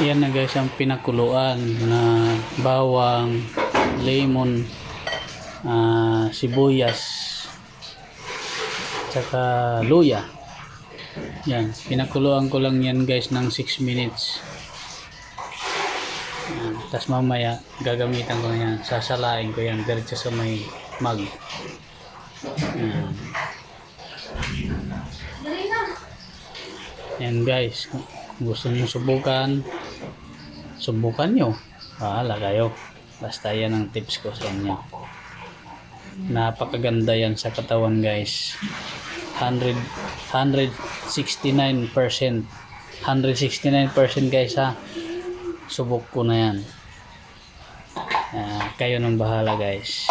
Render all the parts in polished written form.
Yan na guys ang pinakuluan na bawang, lemon, sibuyas, tsaka luya. Yan, pinakuluan ko lang yan guys ng 6 minutes. Tapos mamaya gagamitan ko yan, sasalain ko yan diretso sa may mug. Yan guys, kung gusto nyo subukan nyo, bahala kayo. Basta yan ang tips ko sa inyo. Napakaganda yan sa katawan guys. 169% guys ha. Subok ko na yan. Kayo nang bahala guys.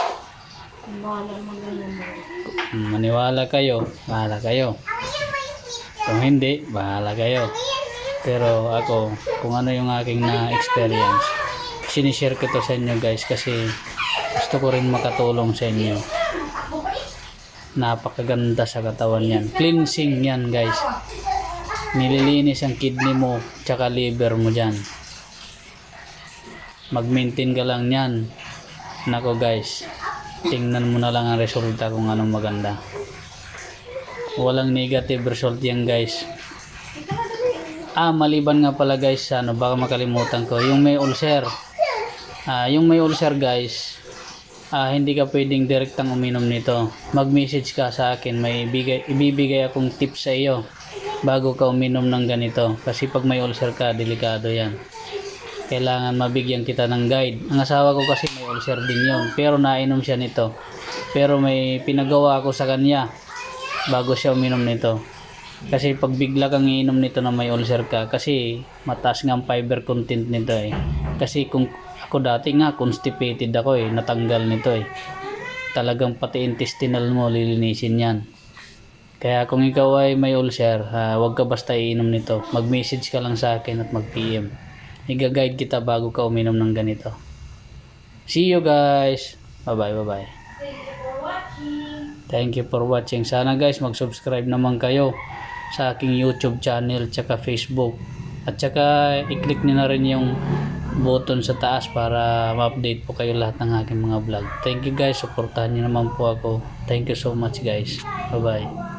Maniwala kayo, bahala kayo. Kung hindi, bahala kayo. Pero ako, kung ano yung aking na-experience, sinishare ko to sa inyo guys kasi gusto ko rin makatulong sa inyo. Napakaganda sa katawan yan. Cleansing yan guys. Nililinis ang kidney mo tsaka liver mo dyan. Mag-maintain ka lang yan. Nako guys, tingnan mo na lang ang resulta kung anong maganda. Walang negative result yan guys. Maliban nga pala guys, baka makalimutan ko, yung may ulcer. Yung may ulcer guys, hindi ka pwedeng direktang uminom nito. Mag-message ka sa akin, ibibigay akong tips sa iyo bago ka uminom ng ganito. Kasi pag may ulcer ka, delikado yan. Kailangan mabigyan kita ng guide. Ang asawa ko kasi may ulcer din yun, pero nainom siya nito. Pero may pinagawa ako sa kanya bago siya uminom nito. Kasi pag bigla kang iinom nito na may ulcer ka, kasi mataas nga ang fiber content nito eh. Kasi kung ako dati nga constipated ako eh, natanggal nito eh. Talagang pati intestinal mo lilinisin yan. Kaya kung ikaw ay may ulcer, huwag ka basta iinom nito. Mag-message ka lang sa akin at mag-PM. Iga-guide kita bago ka uminom ng ganito. See you guys. Bye bye. Thank you for watching. Sana guys mag-subscribe naman kayo sa aking YouTube channel tsaka Facebook. At tsaka i-click niyo na rin yung button sa taas para ma-update po kayo lahat ng aking mga vlog. Thank you guys. Suportahan niyo naman po ako. Thank you so much guys. Bye bye.